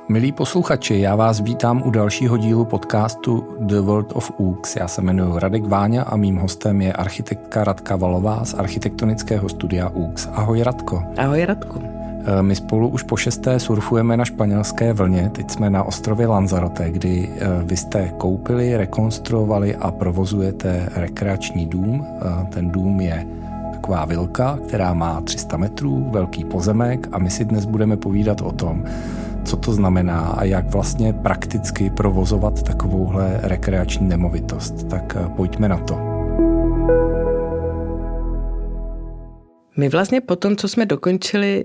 Milí posluchači, já vás vítám u dalšího dílu podcastu The World of UX. Já se jmenuji Radek Váňa a mým hostem je architektka Radka Valová z architektonického studia UX. Ahoj Radko. Ahoj Radku. My spolu už po 6. surfujeme na španělské vlně. Teď jsme na ostrově Lanzarote, kdy vy jste koupili, rekonstruovali a provozujete rekreační dům. Ten dům je taková vilka, která má 300 metrů, velký pozemek a my si dnes budeme povídat o tom, co to znamená a jak vlastně prakticky provozovat takovouhle rekreační nemovitost. Tak pojďme na to. My vlastně po tom, co jsme dokončili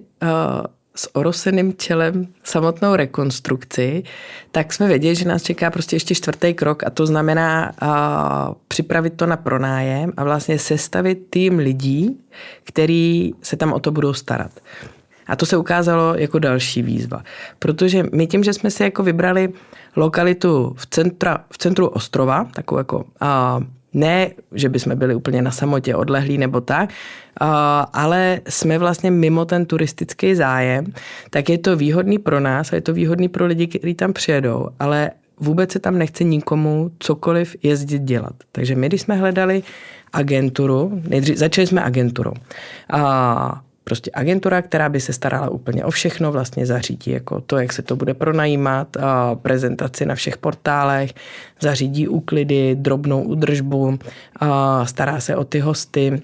s oroseným čelem samotnou rekonstrukci, tak jsme věděli, že nás čeká prostě ještě 4. krok a to znamená připravit to na pronájem a vlastně sestavit tým lidí, který se tam o to budou starat. A to se ukázalo jako další výzva, protože my tím, že jsme si jako vybrali lokalitu v centru ostrova, takovou jako ne, že bychom byli úplně na samotě odlehlí nebo tak, ale jsme vlastně mimo ten turistický zájem, tak je to výhodný pro nás a je to výhodný pro lidi, kteří tam přijedou, ale vůbec se tam nechce nikomu cokoliv jezdit dělat. Takže my, když jsme hledali agenturu, začali jsme agenturou. Prostě agentura, která by se starala úplně o všechno, vlastně zařídí jako to, jak se to bude pronajímat, prezentaci na všech portálech, zařídí úklidy, drobnou údržbu, stará se o ty hosty,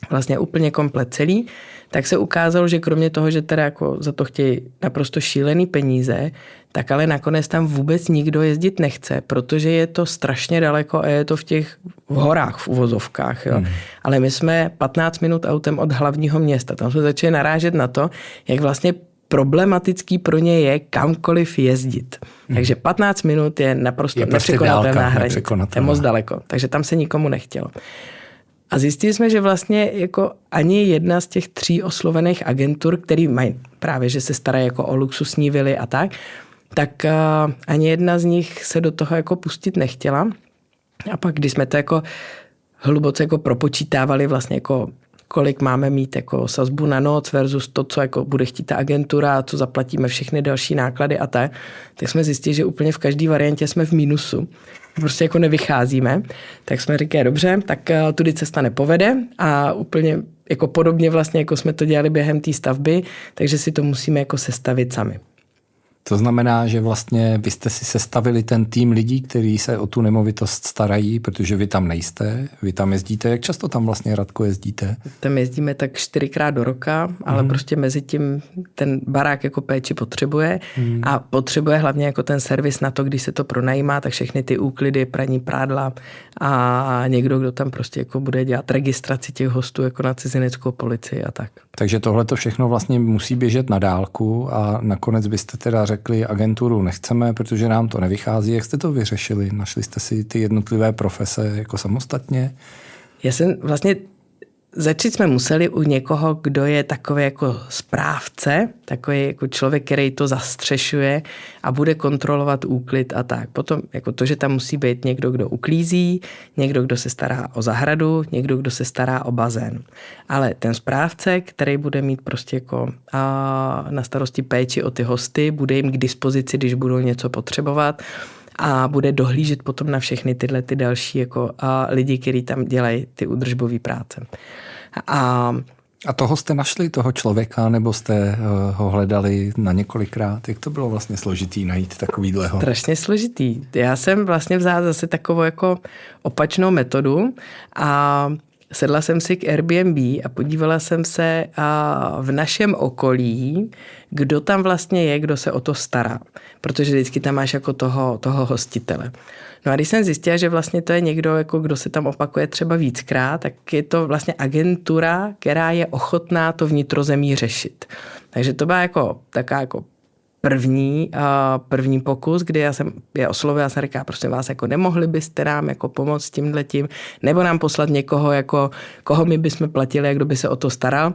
vlastně úplně komplet celý, tak se ukázalo, že kromě toho, že teda jako za to chtějí naprosto šílený peníze, tak ale nakonec tam vůbec nikdo jezdit nechce, protože je to strašně daleko a je to v těch horách, v uvozovkách. Jo. Ale my jsme 15 minut autem od hlavního města. Tam jsme začali narážet na to, jak vlastně problematický pro ně je kamkoliv jezdit. Takže 15 minut je naprosto nepřekonatelná hranice. Je moc daleko, takže tam se nikomu nechtělo. A zjistili jsme, že vlastně jako ani jedna z těch 3 oslovených agentur, který mají právě, že se starají jako o luxusní vily a tak ani jedna z nich se do toho jako pustit nechtěla. A pak, když jsme to jako hluboce jako propočítávali vlastně jako kolik máme mít jako sazbu na noc versus to, co jako bude chtít ta agentura a co zaplatíme všechny další náklady a tak jsme zjistili, že úplně v každé variantě jsme v mínusu. Prostě jako nevycházíme. Tak jsme říkali, dobře, tak tudy cesta nepovede a úplně jako podobně vlastně, jako jsme to dělali během té stavby, takže si to musíme jako sestavit sami. To znamená, že vlastně vy jste si sestavili ten tým lidí, kteří se o tu nemovitost starají, protože vy tam nejste, vy tam jezdíte. Jak často tam vlastně, Radko, jezdíte? Tam jezdíme tak 4krát do roka, ale prostě mezi tím ten barák jako péči potřebuje a potřebuje hlavně jako ten servis na to, když se to pronajímá, tak všechny ty úklidy, praní prádla a někdo, kdo tam prostě jako bude dělat registraci těch hostů jako na cizineckou policii a tak. Takže tohle to všechno vlastně musí běžet na dálku a nakonec byste teda řekli, agenturu nechceme, protože nám to nevychází. Jak jste to vyřešili? Našli jste si ty jednotlivé profese jako samostatně? Já jsem vlastně začít jsme museli u někoho, kdo je takový jako správce, takový jako člověk, který to zastřešuje a bude kontrolovat úklid a tak. Potom jako to, že tam musí být někdo, kdo uklízí, někdo, kdo se stará o zahradu, někdo, kdo se stará o bazén. Ale ten správce, který bude mít prostě jako na starosti péči o ty hosty, bude jim k dispozici, když budou něco potřebovat a bude dohlížet potom na všechny tyhle ty další jako lidi, kteří tam dělají ty údržbové práce. A toho jste našli, toho člověka, nebo jste ho hledali na několikrát? Jak to bylo vlastně složitý najít takovýhleho? Strašně složitý. Já jsem vlastně vzala zase takovou jako opačnou metodu a sedla jsem si k Airbnb a podívala jsem se v našem okolí, kdo tam vlastně je, kdo se o to stará. Protože vždycky tam máš jako toho hostitele. No a když jsem zjistila, že vlastně to je někdo, jako kdo se tam opakuje třeba víckrát, tak je to vlastně agentura, která je ochotná to vnitrozemí řešit. Takže to byla jako taká jako první pokus, kdy já jsem je oslovila, já jsem říkala, prosím vás, jako nemohli byste nám jako pomoct s tímhletím, nebo nám poslat někoho, jako koho my bychom platili, jak kdo by se o to staral.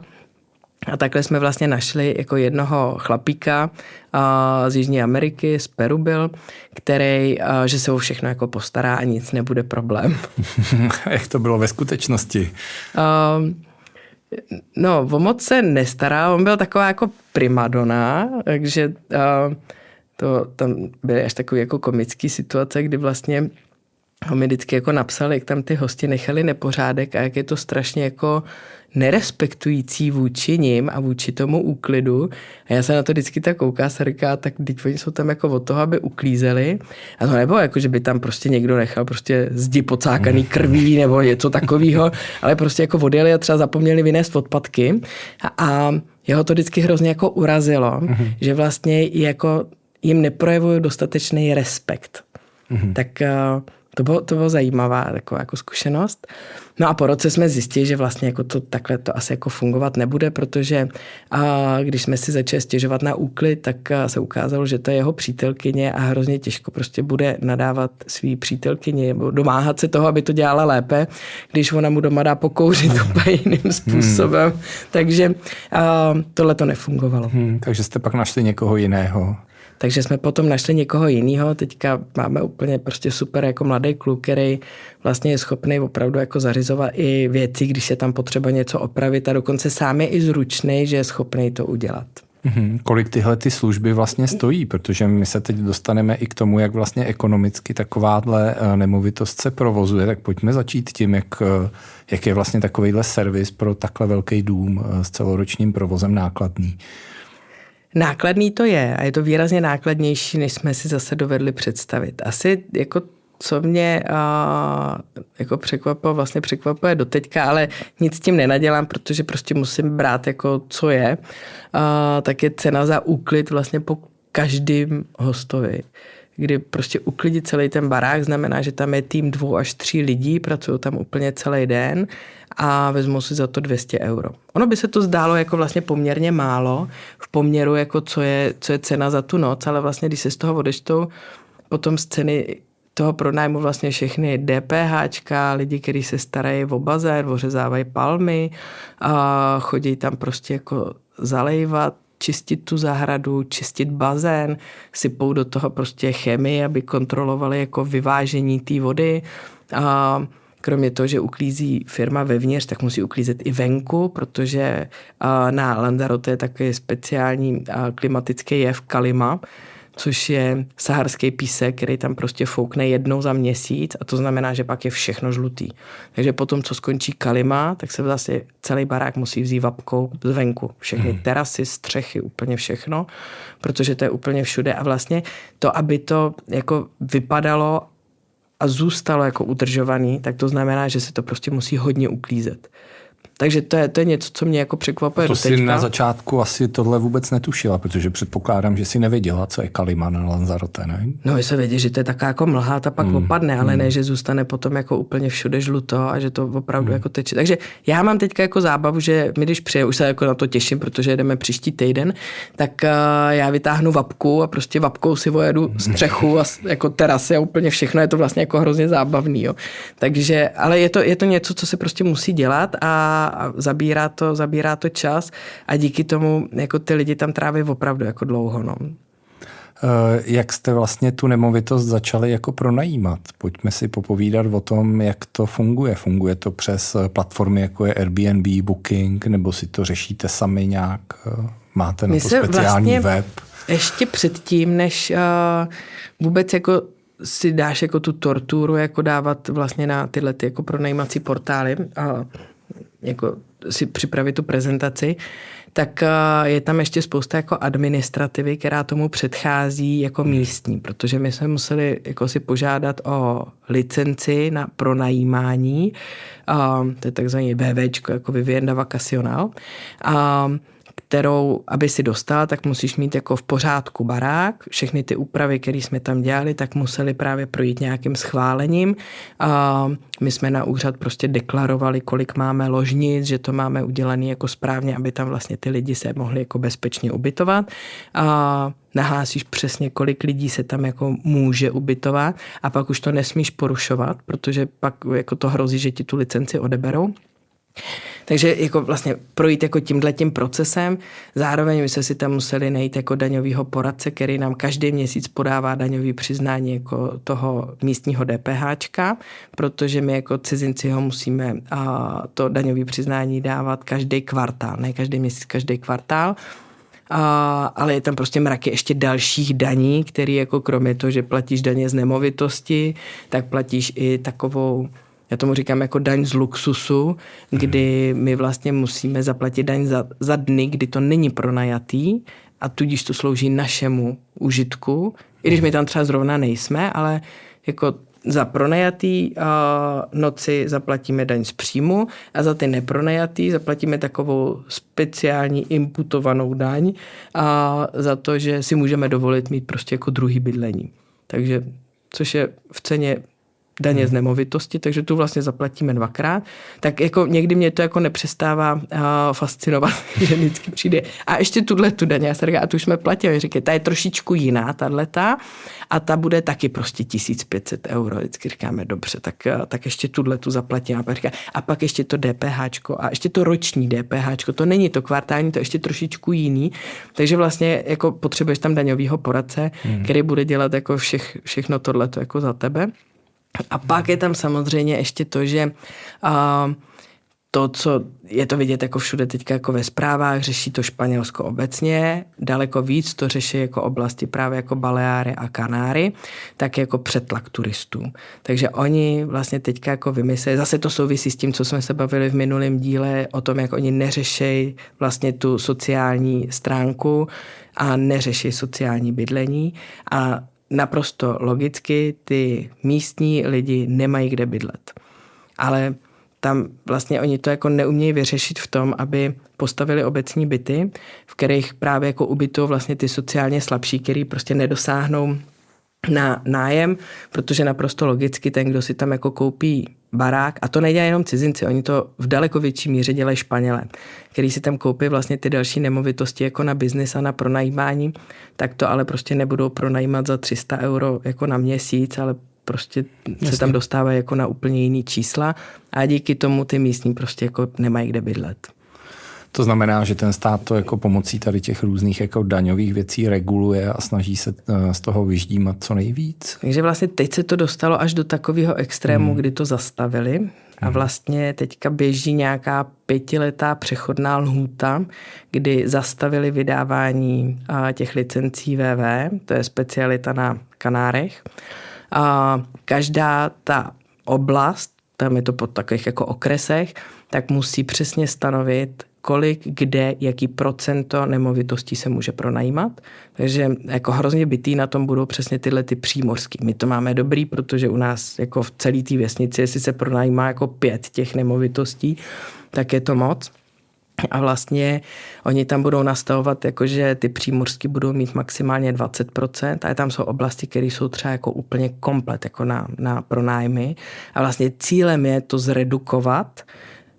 A takhle jsme vlastně našli jako jednoho chlapíka z Jižní Ameriky, z Peru byl, který, že se o všechno jako postará a nic nebude problém. Jak to bylo ve skutečnosti? No, o moc se nestará, on byl taková jako primadona, takže tam byly až takové jako komické situace, kdy vlastně mi vždycky jako napsali, jak tam ty hosti nechali nepořádek a jak je to strašně jako nerespektující vůči nim a vůči tomu úklidu. A já se na to vždycky tak koukám a říká, tak teď oni jsou tam jako od toho, aby uklízeli. A to nebylo jako, že by tam prostě někdo nechal prostě zdi pocákaný krví nebo něco takového, ale prostě jako odjeli a třeba zapomněli vynést odpadky. A jeho to vždycky hrozně jako urazilo, že vlastně jako jim neprojevují dostatečný respekt. Tak to bylo zajímavá taková jako zkušenost. No a po roce jsme zjistili, že vlastně jako takhle to asi jako fungovat nebude, protože když jsme si začali stěžovat na úklid, tak se ukázalo, že to je jeho přítelkyně a hrozně těžko prostě bude nadávat svý přítelkyni nebo domáhat se toho, aby to dělala lépe, když ona mu doma dá pokouřit úplně jiným způsobem. Takže tohle to nefungovalo. Takže jste pak našli někoho jiného. Takže jsme potom našli někoho jiného. Teďka máme úplně prostě super jako mladý kluk, který vlastně je schopný opravdu jako zařizovat i věci, když je tam potřeba něco opravit a dokonce sám je i zručný, že je schopný to udělat. Kolik tyhle ty služby vlastně stojí? Protože my se teď dostaneme i k tomu, jak vlastně ekonomicky takováhle nemovitost se provozuje, tak pojďme začít tím, jak je vlastně takovejhle servis pro takhle velký dům s celoročním provozem nákladný. Nákladný to je a je to výrazně nákladnější, než jsme si zase dovedli představit. Asi jako co mě jako překvapuje doteďka, ale nic s tím nenadělám, protože prostě musím brát jako co je, tak je cena za úklid vlastně po každém hostovi. Kdy prostě uklidit celý ten barák znamená, že tam je tým 2 až 3 lidí, pracují tam úplně celý den a vezmou si za to 200 €. Ono by se to zdálo jako vlastně poměrně málo v poměru, jako co je cena za tu noc, ale vlastně když se z toho odečtou potom z ceny toho pronájmu vlastně všechny DPHčka, lidi, kteří se starají o bazén, ořezávají palmy a chodí tam prostě jako zalejvat, čistit tu zahradu, čistit bazén, sypou do toho prostě chemii, aby kontrolovali jako vyvážení té vody. A kromě toho, že uklízí firma vevnitř, tak musí uklízet i venku, protože na Lanzarote je takový speciální klimatický jev kalima, což je saharský písek, který tam prostě foukne jednou za měsíc a to znamená, že pak je všechno žlutý. Takže potom, co skončí kalima, tak se zase celý barák musí vzít vapkou zvenku. Všechny terasy, střechy, úplně všechno, protože to je úplně všude a vlastně to, aby to jako vypadalo a zůstalo jako udržovaný, tak to znamená, že se to prostě musí hodně uklízet. Takže to je něco, co mě jako překvapuje to doteďka. Si na začátku asi tohle vůbec netušila, protože předpokládám, že si nevěděla, co je kalima na Lanzarote, ne? No, my se vědí, že to je taková jako mlha, ta pak opadne, ale ne, že zůstane potom jako úplně všude žluto a že to opravdu jako teče. Takže já mám teďka jako zábavu, že my když přijedu, už se jako na to těším, protože jedeme příští týden, tak já vytáhnu vapku a prostě vapkou si vojedu střechu a jako terasy a úplně všechno, je to vlastně jako hrozně zábavný, jo. Takže, ale je to něco, co se prostě musí dělat a zabírá to čas a díky tomu jako ty lidi tam tráví opravdu jako dlouho. No. Jak jste vlastně tu nemovitost začali jako pronajímat? Pojďme si popovídat o tom, jak to funguje. Funguje to přes platformy, jako je Airbnb, Booking, nebo si to řešíte sami nějak? Máte na to speciální vlastně web? Ještě předtím, než vůbec jako si dáš jako tu torturu jako dávat vlastně na tyhle ty jako pronajímací portály a jako si připravit tu prezentaci, tak je tam ještě spousta jako administrativy, která tomu předchází jako místní, protože my jsme museli jako si požádat o licenci na pronajímání, to je takzvaný VVčko, jako Vivienda Vacacional, kterou, aby si dostal, tak musíš mít jako v pořádku barák. Všechny ty úpravy, které jsme tam dělali, tak museli právě projít nějakým schválením. My jsme na úřad prostě deklarovali, kolik máme ložnic, že to máme udělané jako správně, aby tam vlastně ty lidi se mohli jako bezpečně ubytovat. Nahlásíš přesně, kolik lidí se tam jako může ubytovat a pak už to nesmíš porušovat, protože pak jako to hrozí, že ti tu licenci odeberou. Takže jako vlastně projít jako tímhletím procesem. Zároveň my jsme si tam museli najít jako daňovýho poradce, který nám každý měsíc podává daňový přiznání jako toho místního DPHčka, protože my jako cizinci ho musíme to daňový přiznání dávat každý kvartál, ne každý měsíc, každý kvartál. ale je tam prostě mraky ještě dalších daní, které jako kromě toho, že platíš daně z nemovitosti, tak platíš i takovou, já tomu říkám jako daň z luxusu, kdy my vlastně musíme zaplatit daň za dny, kdy to není pronajatý a tudíž to slouží našemu užitku, i když my tam třeba zrovna nejsme, ale jako za pronajatý noci zaplatíme daň z příjmu a za ty nepronajatý zaplatíme takovou speciální imputovanou daň a za to, že si můžeme dovolit mít prostě jako druhý bydlení. Takže, což je v ceně daně z nemovitosti, takže tu vlastně zaplatíme dvakrát. Tak jako někdy mě to jako nepřestává fascinovat, že vždycky přijde. A ještě tu daně, já se říkám, a tu už jsme platili, říkají, ta je trošičku jiná, tato, a ta bude taky prostě 1500 €. Vždycky říkáme, dobře, tak ještě tu zaplatíme. A pak ještě to DPHčko a ještě to roční DPHčko, to není to kvartální, to ještě trošičku jiný. Takže vlastně jako potřebuješ tam daňovýho poradce, který bude dělat jako všechno tohleto jako za tebe. A pak je tam samozřejmě ještě to, že to, co je to vidět jako všude teďka jako ve zprávách, řeší to Španělsko obecně, daleko víc to řeší jako oblasti právě jako Baleáry a Kanáry, tak jako přetlak turistů. Takže oni vlastně teďka jako vymysleli, zase to souvisí s tím, co jsme se bavili v minulém díle, o tom, jak oni neřeší vlastně tu sociální stránku a neřeší sociální bydlení a naprosto logicky ty místní lidi nemají kde bydlet. Ale tam vlastně oni to jako neumějí vyřešit v tom, aby postavili obecní byty, v kterých právě jako ubytují vlastně ty sociálně slabší, který prostě nedosáhnou na nájem, protože naprosto logicky ten, kdo si tam jako koupí barák, a to nedělají jenom cizinci, oni to v daleko větší míře dělají Španělé, který si tam koupí vlastně ty další nemovitosti jako na biznis a na pronajímání, tak to ale prostě nebudou pronajímat za 300 € jako na měsíc, ale prostě se tam dostávají jako na úplně jiný čísla a díky tomu ty místní prostě jako nemají kde bydlet. To znamená, že ten stát to jako pomocí tady těch různých jako daňových věcí reguluje a snaží se z toho vyždímat co nejvíc. Takže vlastně teď se to dostalo až do takového extrému, kdy to zastavili a vlastně teďka běží nějaká 5letá přechodná lhůta, kdy zastavili vydávání těch licencí VV, to je specialita na Kanárech. A každá ta oblast, tam je to po takových jako okresech, tak musí přesně stanovit, kolik, kde, jaký procento nemovitostí se může pronajímat. Takže jako hrozně bitý na tom budou přesně tyhle ty přímořský. My to máme dobrý, protože u nás jako v celé té vesnici, jestli se pronajímá jako 5 těch nemovitostí, tak je to moc. A vlastně oni tam budou nastavovat, jakože ty přímořský budou mít maximálně 20% a tam jsou oblasti, které jsou třeba jako úplně komplet jako na pronájmy. A vlastně cílem je to zredukovat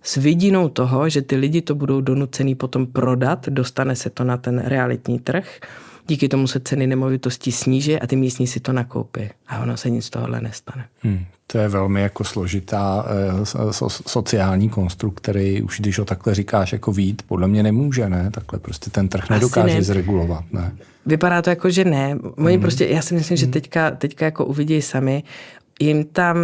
s vidinou toho, že ty lidi to budou donucený potom prodat, dostane se to na ten realitní trh, díky tomu se ceny nemovitostí sníží a ty místní si to nakoupí. A ono se nic z tohohle nestane. To je velmi jako složitá sociální konstrukt, který už když ho takhle říkáš jako vít, podle mě nemůže, ne? Takhle prostě ten trh nedokáže zregulovat, ne? Vypadá to jako, že ne. Oni prostě, já si myslím, že teďka jako uvidí sami, jim tam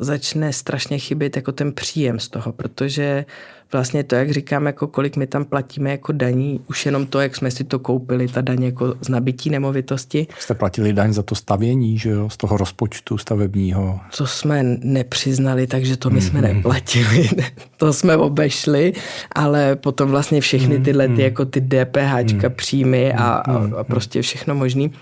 začne strašně chybět jako ten příjem z toho, protože vlastně to, jak říkám, jako kolik my tam platíme jako daní, už jenom to, jak jsme si to koupili, ta daň jako z nabití nemovitosti. Jste platili daň za to stavění, že jo, z toho rozpočtu stavebního. To jsme nepřiznali, takže to my jsme neplatili, to jsme obešli, ale potom vlastně všechny tyhle ty, jako ty DPHčka, příjmy a prostě všechno možný,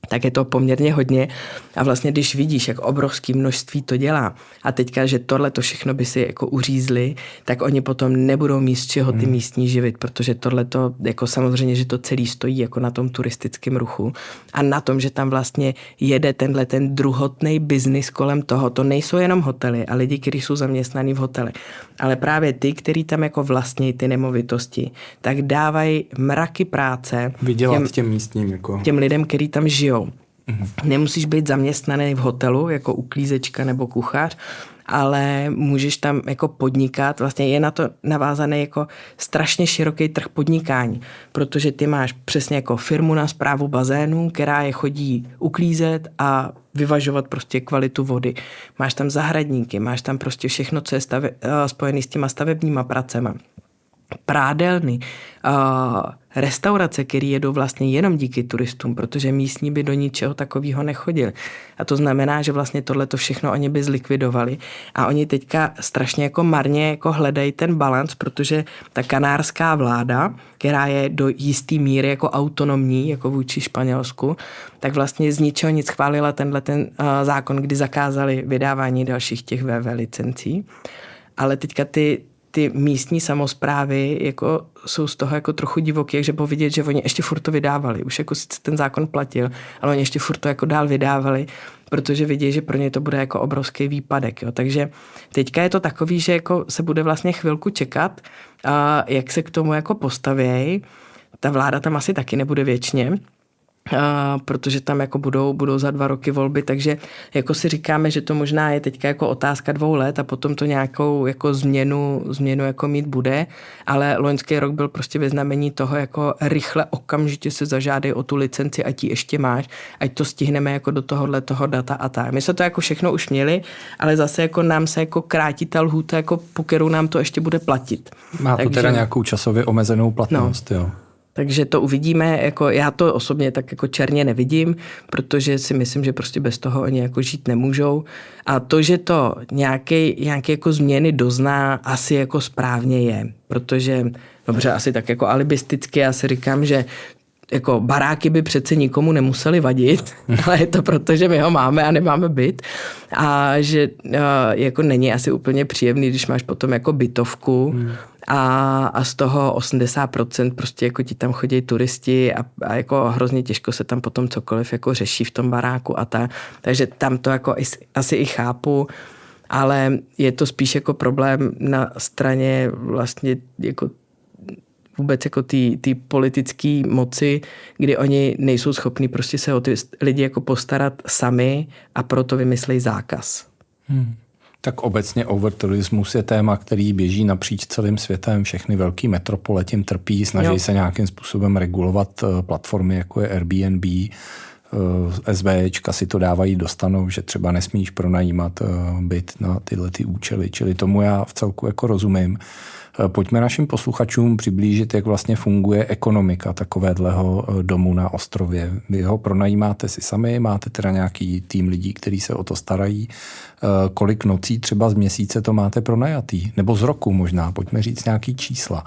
tak je to poměrně hodně a vlastně když vidíš, jak obrovské množství to dělá a teďka, že tohle to všechno by si jako uřízli, tak oni potom nebudou mít z čeho ty místní živit, protože tohle to, jako samozřejmě, že to celý stojí jako na tom turistickém ruchu a na tom, že tam vlastně jede ten druhotný biznis kolem toho, to nejsou jenom hotely a lidi, kteří jsou zaměstnaní v hoteli, ale právě ty, kteří tam jako vlastní ty nemovitosti, tak dávají mraky práce vydělat těm místním, jako těm lidem, kteří tam žijou. Nemusíš být zaměstnaný v hotelu jako uklízečka nebo kuchař, ale můžeš tam jako podnikat, vlastně je na to navázaný jako strašně široký trh podnikání, protože ty máš přesně jako firmu na správu bazénů, která je chodí uklízet a vyvažovat prostě kvalitu vody. Máš tam zahradníky, máš tam prostě všechno, co je spojené s těma stavebníma pracema. prádelny, restaurace, které jedou vlastně jenom díky turistům, protože místní by do ničeho takového nechodili. A to znamená, že vlastně tohleto všechno oni by zlikvidovali. A oni teďka strašně jako marně jako hledají ten balans, protože ta kanárská vláda, která je do jistý míry jako autonomní, jako vůči Španělsku, tak vlastně z ničeho nic schválila ten zákon, kdy zakázali vydávání dalších těch VV licencí. Ale teďka ty místní samosprávy jako jsou z toho jako trochu divoký, že bylo vidět, že oni ještě furt to vydávali. Už jako sice ten zákon platil, ale oni ještě furt to jako dál vydávali, protože vidí, že pro ně to bude jako obrovský výpadek. Jo. Takže teďka je to takový, že jako se bude vlastně chvilku čekat, jak se k tomu jako postavějí. Ta vláda tam asi taky nebude věčně, protože tam jako budou za 2 roky volby, takže jako si říkáme, že to možná je teďka jako otázka 2 let a potom to nějakou jako změnu jako mít bude, ale loňský rok byl prostě ve znamení toho jako rychle okamžitě se zažádej o tu licenci, ať ji ještě máš, ať to stihneme jako do toho data a tak. My se to jako všechno už měli, ale zase jako nám se jako krátí ta lhůta, jako po kterou nám to ještě bude platit. Má to teda nějakou časově omezenou platnost, jo? Takže to uvidíme, jako já to osobně tak jako černě nevidím, protože si myslím, že prostě bez toho oni jako žít nemůžou. A to, že to nějaké jako změny dozná, asi jako správně je, protože dobře, asi tak jako alibisticky já si říkám, že jako baráky by přece nikomu nemuseli vadit, ale je to proto, že my ho máme a nemáme byt a že jako není asi úplně příjemný, když máš potom jako bytovku a z toho 80% prostě jako ti tam chodí turisti a jako hrozně těžko se tam potom cokoliv jako řeší v tom baráku a takže tam to jako asi i chápu, ale je to spíš jako problém na straně vlastně jako vůbec jako ty politické moci, kdy oni nejsou schopní prostě se o ty lidi jako postarat sami a proto vymyslejí zákaz. Tak obecně overturismus je téma, který běží napříč celým světem. Všechny velké metropole tím trpí, snaží se nějakým způsobem regulovat platformy, jako je Airbnb. SVČka si to dávají do stanov, že třeba nesmíš pronajímat byt na tyhle ty účely, čili tomu já v celku jako rozumím. Pojďme našim posluchačům přiblížit, jak vlastně funguje ekonomika takovéhleho domu na ostrově. Vy ho pronajímáte si sami, máte teda nějaký tým lidí, kteří se o to starají. Kolik nocí třeba z měsíce to máte pronajatý? Nebo z roku možná, pojďme říct nějaký čísla.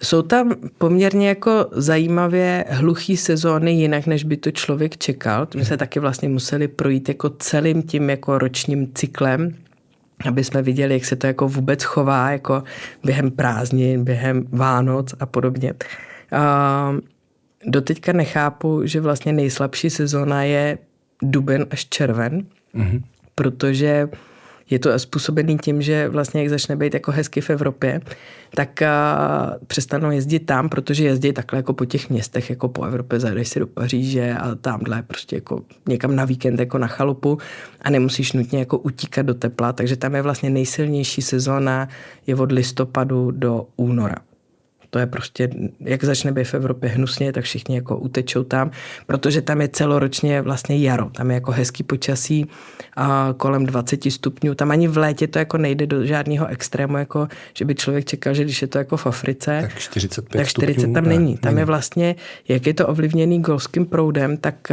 Jsou tam poměrně jako zajímavě hluchý sezóny, jinak než by to člověk čekal. My se taky vlastně museli projít jako celým tím jako ročním cyklem, aby jsme viděli, jak se to jako vůbec chová jako během prázdnin, během Vánoc a podobně. Doteďka nechápu, že vlastně nejslabší sezóna je duben až červen, protože je to způsobený tím, že vlastně jak začne být jako hezky v Evropě, tak přestanou jezdit tam, protože jezdí takhle jako po těch městech, jako po Evropě, zajdeš si do Paříže a tamhle prostě jako někam na víkend jako na chalupu a nemusíš nutně jako utíkat do tepla, takže tam je vlastně nejsilnější sezóna je od listopadu do února. To je prostě, jak začne být v Evropě hnusně, tak všichni jako utečou tam, protože tam je celoročně vlastně jaro. Tam je jako hezký počasí kolem 20 stupňů. Tam ani v létě to jako nejde do žádného extrému, jako že by člověk čekal, že když je to jako v Africe, tak 45 tak 40 stupňů, tam není. Tam je vlastně, jak je to ovlivněný golfským proudem, tak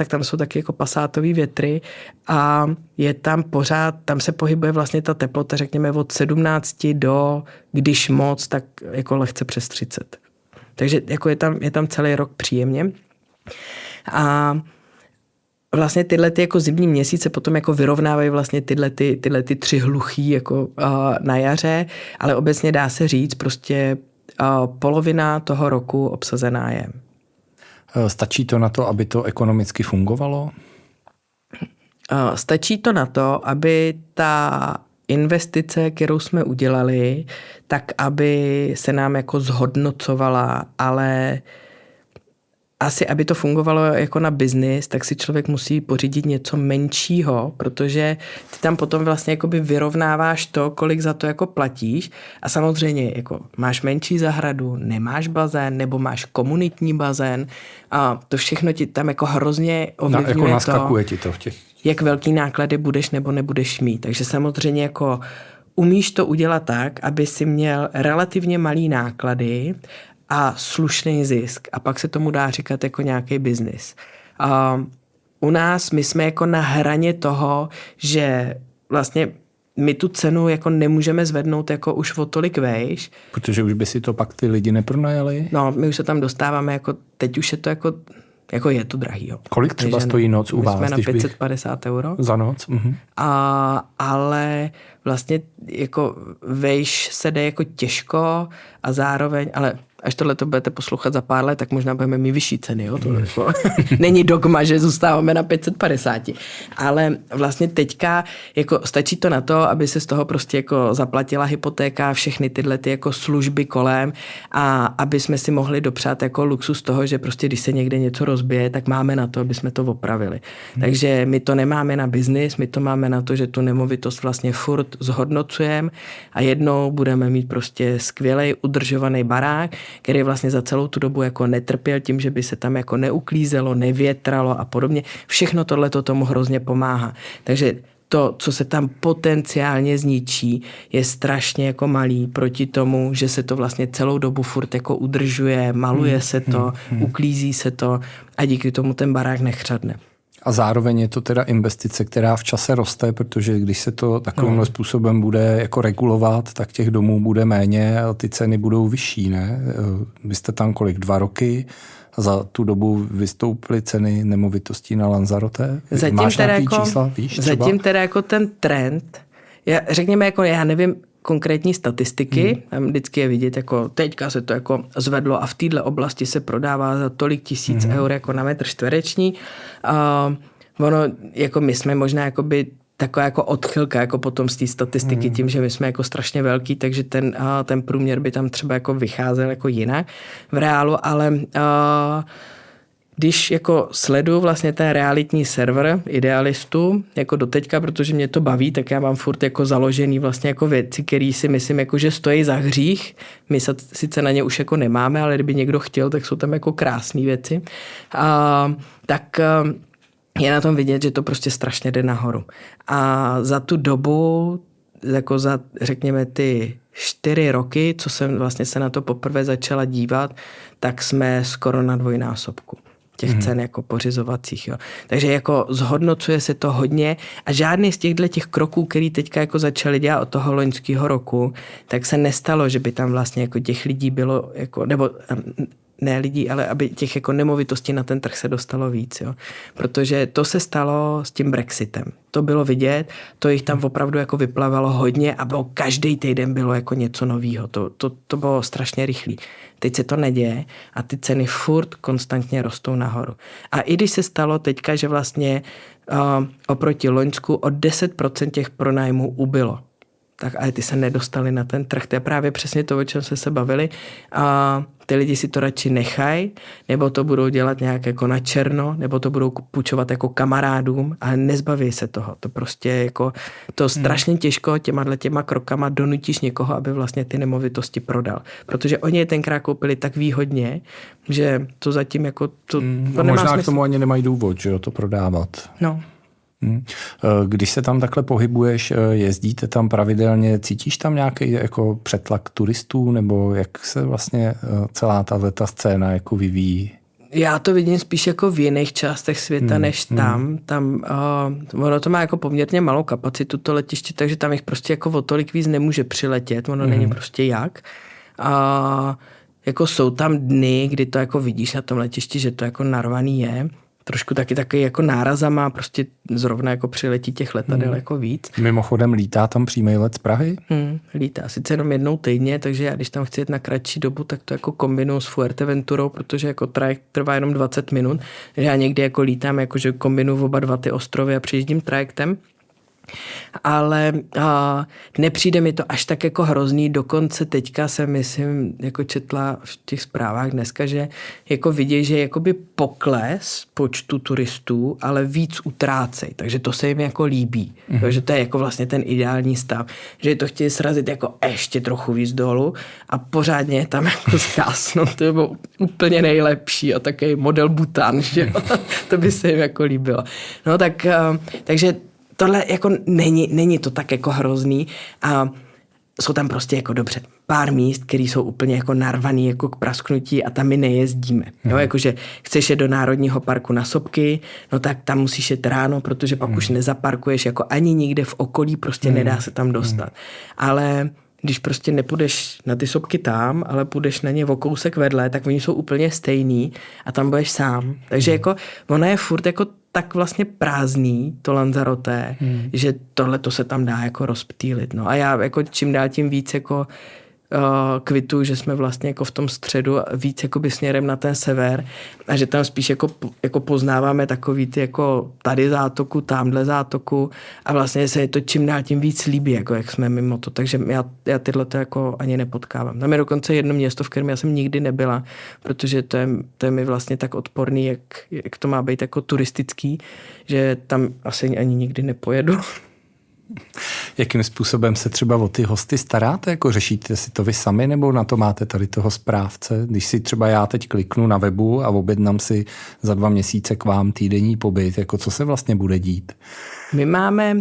tam jsou taky jako pasátový větry a je tam pořád, tam se pohybuje vlastně ta teplota, řekněme od 17 do, když moc, tak jako lehce přes 30. Takže jako je tam celý rok příjemně. A vlastně tyhle ty jako zimní měsíce potom jako vyrovnávají vlastně tyhle ty 3 hluchý jako na jaře, ale obecně dá se říct prostě polovina toho roku obsazená je. Stačí to na to, aby to ekonomicky fungovalo? Stačí to na to, aby ta investice, kterou jsme udělali, tak aby se nám jako zhodnocovala, ale asi, aby to fungovalo jako na biznis, tak si člověk musí pořídit něco menšího, protože ty tam potom vlastně jakoby vyrovnáváš to, kolik za to jako platíš a samozřejmě jako máš menší zahradu, nemáš bazén, nebo máš komunitní bazén a to všechno ti tam jako hrozně ovlivňuje jako naskakuje ti to v těch. Jak velký náklady budeš nebo nebudeš mít. Takže samozřejmě jako umíš to udělat tak, aby si měl relativně malý náklady a slušný zisk. A pak se tomu dá říkat jako nějaký biznis. U nás my jsme jako na hraně toho, že vlastně my tu cenu jako nemůžeme zvednout jako už o tolik vejš. Protože už by si to pak ty lidi nepronajali? No, my už se tam dostáváme, jako teď už je to jako je to drahý. Jo. Kolik třeba stojí noc u vás? My jsme na 550 euro. Za noc? Ale vlastně jako vejš se jde jako těžko a zároveň, ale až tohle to budete poslouchat za pár let, tak možná budeme mít vyšší ceny. Jo? To není dogma, že zůstáváme na 550. Ale vlastně teďka jako stačí to na to, aby se z toho prostě jako zaplatila hypotéka, všechny tyhle ty jako služby kolem a aby jsme si mohli dopřát jako luxus toho, že prostě když se někde něco rozbije, tak máme na to, aby jsme to opravili. Takže my to nemáme na biznis, my to máme na to, že tu nemovitost vlastně furt zhodnocujeme a jednou budeme mít prostě skvělej udržovaný barák, který vlastně za celou tu dobu jako netrpěl tím, že by se tam jako neuklízelo, nevětralo a podobně. Všechno tohleto tomu hrozně pomáhá. Takže to, co se tam potenciálně zničí, je strašně jako malý proti tomu, že se to vlastně celou dobu furt jako udržuje, maluje se to, uklízí se to a díky tomu ten barák nechřadne. A zároveň je to teda investice, která v čase roste, protože když se to takovýmhle způsobem bude jako regulovat, tak těch domů bude méně a ty ceny budou vyšší, ne? Vy jste tam kolik? 2 roky? A za tu dobu vystoupily ceny nemovitostí na Lanzarote? Máš nějaký čísla? Víš, zatím teda jako ten trend, řekněme jako já nevím konkrétní statistiky, tam vždycky je vidět, jako teďka se to jako zvedlo a v této oblasti se prodává za tolik tisíc eur jako na metr čtvereční. Ono, jako my jsme možná jakoby taková jako odchylka jako potom z té statistiky tím, že my jsme jako strašně velký, takže ten průměr by tam třeba jako vycházel jako jinak v reálu, ale když jako sleduju vlastně ten realitní server Idealistu jako doteďka, protože mě to baví, tak já mám furt jako založený vlastně jako věci, který si myslím jako, že stojí za hřích. My sice na ně už jako nemáme, ale kdyby někdo chtěl, tak jsou tam jako krásné věci. Tak je na tom vidět, že to prostě strašně jde nahoru. A za tu dobu, jako za řekněme ty 4 roky, co jsem vlastně se na to poprvé začala dívat, tak jsme skoro na dvojnásobku těch cen jako pořizovacích. Jo. Takže jako zhodnocuje se to hodně a žádný z těch kroků, který teďka jako začali dělat od toho loňského roku, tak se nestalo, že by tam vlastně jako těch lidí bylo, jako, nebo ne lidí, ale aby těch jako nemovitostí na ten trh se dostalo víc. Jo. Protože to se stalo s tím Brexitem. To bylo vidět, to jich tam opravdu jako vyplavalo hodně a každý týden bylo jako něco novýho. To bylo strašně rychlý. Teď se to neděje a ty ceny furt konstantně rostou nahoru. A i když se stalo teďka, že vlastně oproti loňsku o 10% těch pronájmů ubylo, tak ale ty se nedostali na ten trh. To je právě přesně to, o čem jsme se bavili. A ty lidi si to radši nechají, nebo to budou dělat nějak jako na černo, nebo to budou půjčovat jako kamarádům a nezbaví se toho. To prostě jako to strašně těžko těma krokama donutíš někoho, aby vlastně ty nemovitosti prodal. Protože oni je tenkrát koupili tak výhodně, že to zatím jako to nemá možná smysl. K tomu ani nemají důvod, že jo, to prodávat. No. Když se tam takhle pohybuješ, jezdíte tam pravidelně, cítíš tam nějaký jako přetlak turistů, nebo jak se vlastně celá ta scéna jako vyvíjí? Já to vidím spíš jako v jiných částech světa než tam. Ono to má jako poměrně malou kapacitu to letiště, takže tam jich prostě jako o tolik víc nemůže přiletět, ono není prostě jak. Jako jsou tam dny, kdy to jako vidíš na tom letišti, že to jako narvaný je. Trošku taky jako nárazama, prostě zrovna jako přiletí těch letadel jako víc. Mimochodem lítá tam přímý let z Prahy? Lítá, sice jenom jednou týdně, takže já když tam chci jet na kratší dobu, tak to jako kombinuju s Fuerteventurou, protože jako trajekt trvá jenom 20 minut, takže já někdy jako lítám, jakože kombinuju oba dva ty ostrovy a přijíždím trajektem. Ale nepřijde mi to až tak jako hrozný, dokonce teďka jsem, myslím, jako četla v těch zprávách dneska, že jako vidějí, že jakoby pokles počtu turistů, ale víc utrácej, takže to se jim jako líbí, že to je jako vlastně ten ideální stav, že to chtějí srazit jako ještě trochu víc dolů a pořádně tam jako zkásnout, to bylo úplně nejlepší a takový model Bhutan, že jo? To by se jim jako líbilo. No tak, takže tohle jako není to tak jako hrozný a jsou tam prostě jako dobře pár míst, které jsou úplně jako narvaný jako k prasknutí a tam my nejezdíme. Jo, jakože chceš jet do Národního parku na Sopky, no tak tam musíš jet ráno, protože pak už nezaparkuješ jako ani nikde v okolí, prostě nedá se tam dostat. Ale když prostě nepůjdeš na ty Sopky tam, ale půjdeš na ně o kousek vedle, tak oni jsou úplně stejný a tam budeš sám. Takže jako ona je furt jako tak vlastně prázdný, to Lanzarote, že tohle to se tam dá jako rozptýlit. No a já jako čím dál tím víc jako kvitu, že jsme vlastně jako v tom středu víc jakoby směrem na ten sever a že tam spíš jako poznáváme takový ty jako tady zátoku, tamhle zátoku a vlastně se je to čím dál tím víc líbí, jako jak jsme mimo to, takže já tyhle to jako ani nepotkávám. Tam je dokonce jedno město, v kterém já jsem nikdy nebyla, protože to je mi vlastně tak odporný, jak to má být jako turistický, že tam asi ani nikdy nepojedu. Jakým způsobem se třeba o ty hosty staráte? Jako řešíte si to vy sami, nebo na to máte tady toho správce? Když si třeba já teď kliknu na webu a objednám si za 2 měsíce k vám týdenní pobyt, jako co se vlastně bude dít? My máme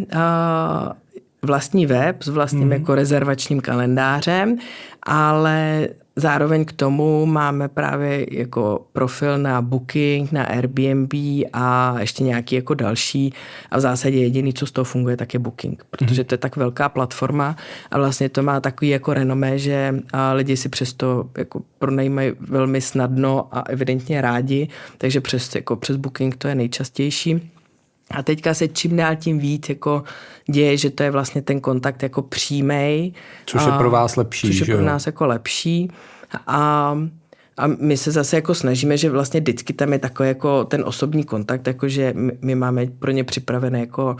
vlastní web s vlastním jako rezervačním kalendářem, ale zároveň k tomu máme právě jako profil na Booking, na Airbnb a ještě nějaký jako další a v zásadě jediný, co z toho funguje, tak je Booking, protože to je tak velká platforma a vlastně to má takový jako renomé, že lidi si přesto jako pronajímají velmi snadno a evidentně rádi, takže přes Booking to je nejčastější. A teďka se čím dál tím víc jako děje, že to je vlastně ten kontakt jako přímej. Což je pro vás lepší, což je pro nás jako lepší. A my se zase jako snažíme, že vlastně vždycky tam je takový jako ten osobní kontakt, jako že my máme pro ně připravené jako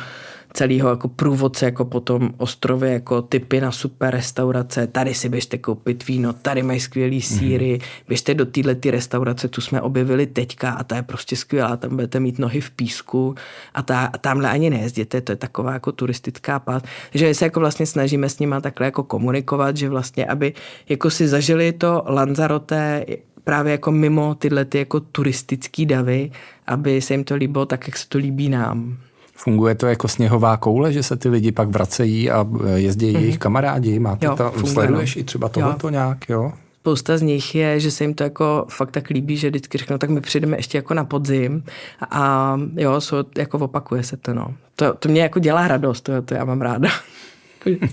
celýho jako průvodce jako po tom ostrově, jako tipy na super restaurace, tady si běžte koupit víno, tady mají skvělý sýry, běžte do této restaurace, tu jsme objevili teďka a ta je prostě skvělá, tam budete mít nohy v písku a tamhle ani nejezděte, to je taková jako turistická pás. Takže se jako vlastně snažíme s nima takhle jako komunikovat, že vlastně, aby jako si zažili to Lanzarote právě jako mimo tyhle ty jako turistický davy, aby se jim to líbilo tak, jak se to líbí nám. Funguje to jako sněhová koule, že se ty lidi pak vracejí a jezdí jejich kamarádi? Máte to, sleduješ i třeba tohleto nějak, jo? Spousta z nich je, že se jim to jako fakt tak líbí, že vždycky řeknou, tak my přijdeme ještě jako na podzim a jo, jako opakuje se to, no. To mě jako dělá radost, to já mám ráda.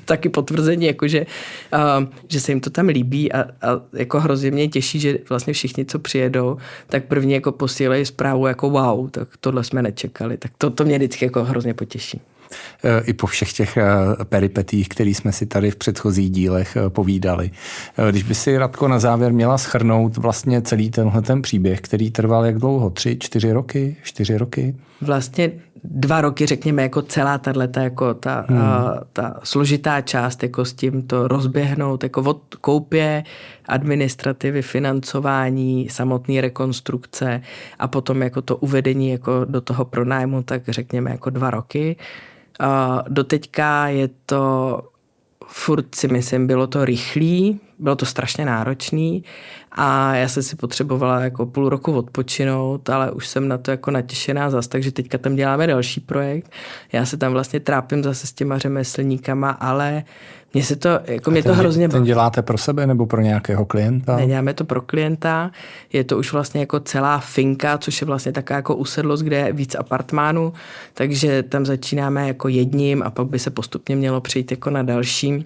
Taky potvrzení, jako že se jim to tam líbí a jako hrozně mě těší, že vlastně všichni, co přijedou, tak první jako posílají zprávu jako wow, tak tohle jsme nečekali. Tak to mě vždycky jako hrozně potěší. I po všech těch peripetích, které jsme si tady v předchozích dílech povídali. Když by si, Radko, na závěr měla shrnout vlastně celý ten příběh, který trval jak dlouho? 3, 4 roky? 4 roky? Vlastně 2 roky, řekněme, jako celá tato jako ta složitá část, jako s tím to rozběhnout, jako od koupě, administrativy, financování, samotné rekonstrukce a potom jako to uvedení jako do toho pronájmu, tak řekněme jako 2 roky. Doteďka je to furt si myslím, bylo to rychlý, bylo to strašně náročný a já jsem si potřebovala jako půl roku odpočinout, ale už jsem na to jako natěšená zas, takže teďka tam děláme další projekt. Já se tam vlastně trápím zase s těma řemeslníkama, ale mně se to, jako mě to hrozně... Ten děláte pro sebe nebo pro nějakého klienta? Neděláme to pro klienta, je to už vlastně jako celá finka, což je vlastně taková jako usedlost, kde je víc apartmánů, takže tam začínáme jako jedním a pak by se postupně mělo přejít jako na další.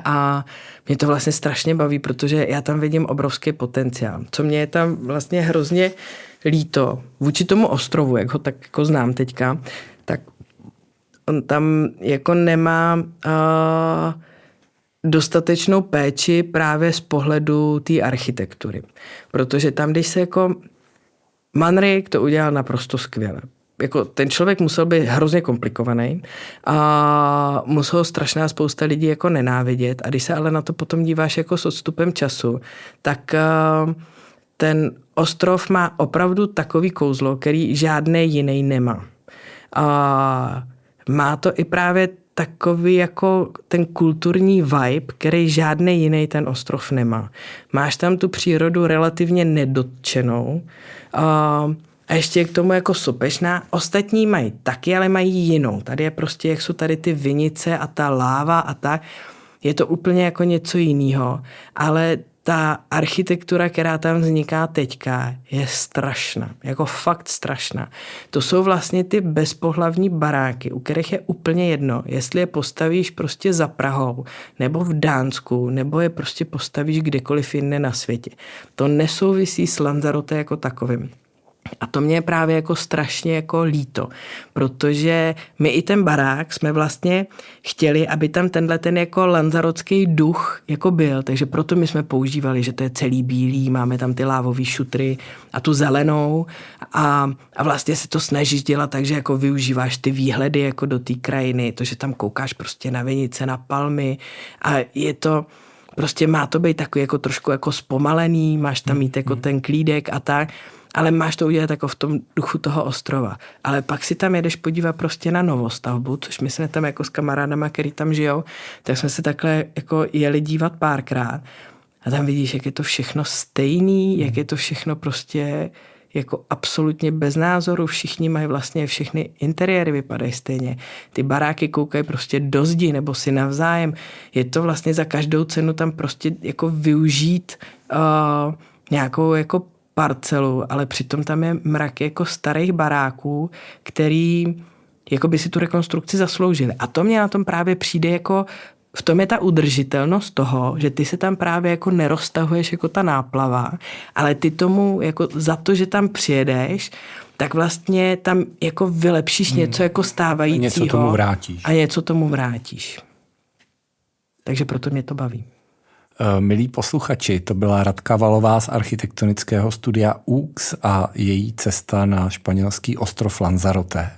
A mě to vlastně strašně baví, protože já tam vidím obrovský potenciál. Co mě je tam vlastně hrozně líto vůči tomu ostrovu, jak ho tak jako znám teďka, tak on tam jako nemá dostatečnou péči právě z pohledu té architektury. Protože tam, když se jako Manrik to udělal naprosto skvěle. Jako ten člověk musel být hrozně komplikovaný a musel strašná spousta lidí jako nenávidět. A když se ale na to potom díváš jako s odstupem času, tak ten ostrov má opravdu takový kouzlo, který žádný jiný nemá. A má to i právě takový jako ten kulturní vibe, který žádný jiný ten ostrov nemá. Máš tam tu přírodu relativně nedotčenou a ještě k tomu jako sopečná. Ostatní mají taky, ale mají jinou. Tady je prostě, jak jsou tady ty vinice a ta láva a tak. je to úplně jako něco jiného, ale ta architektura, která tam vzniká teďka, je strašná, jako fakt strašná. To jsou vlastně ty bezpohlavní baráky, u kterých je úplně jedno, jestli je postavíš prostě za Prahou, nebo v Dánsku, nebo je prostě postavíš kdekoliv jinde na světě. To nesouvisí s Lanzarote jako takovým. A to mě je právě jako strašně jako líto, protože my i ten barák jsme vlastně chtěli, aby tam tenhle ten jako lanzarotský duch jako byl, takže proto my jsme používali, že to je celý bílý, máme tam ty lávový šutry a tu zelenou a vlastně se to snažíš dělat tak, že jako využíváš ty výhledy jako do té krajiny, to, že tam koukáš prostě na vinice, na palmy a je to prostě má to být takový jako trošku jako zpomalený, máš tam mít jako ten klídek a tak, ale máš to udělat jako v tom duchu toho ostrova. Ale pak si tam jedeš podívat prostě na novostavbu, což my jsme tam jako s kamarádama, který tam žijou, tak jsme se takhle jako jeli dívat párkrát a tam vidíš, jak je to všechno stejný, jak je to všechno prostě jako absolutně bez názoru, všichni mají vlastně, všechny interiéry vypadají stejně. Ty baráky koukají prostě do zdi nebo si navzájem. Je to vlastně za každou cenu tam prostě jako využít nějakou jako parcelu, ale přitom tam je mrak jako starých baráků, který jako by si tu rekonstrukci zasloužili. A to mě na tom právě přijde jako, v tom je ta udržitelnost toho, že ty se tam právě jako neroztahuješ jako ta náplava, ale ty tomu jako za to, že tam přijedeš, tak vlastně tam jako vylepšíš něco jako stávajícího. A něco tomu vrátíš. A něco tomu vrátíš. Takže proto mě to baví. Milí posluchači, to byla Radka Valová z architektonického studia UX a její cesta na španělský ostrov Lanzarote.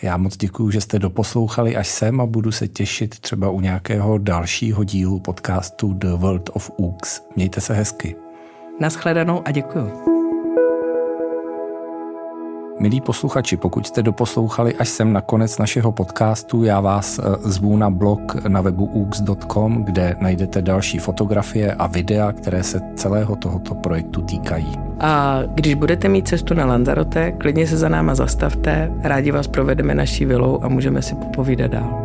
Já moc děkuju, že jste doposlouchali až sem a budu se těšit třeba u nějakého dalšího dílu podcastu The World of UX. Mějte se hezky. Naschledanou a děkuju. Milí posluchači, pokud jste doposlouchali až sem na konec našeho podcastu, já vás zvu na blog na webu ux.com, kde najdete další fotografie a videa, které se celého tohoto projektu týkají. A když budete mít cestu na Lanzarote, klidně se za náma zastavte, rádi vás provedeme naší vilou a můžeme si popovídat dál.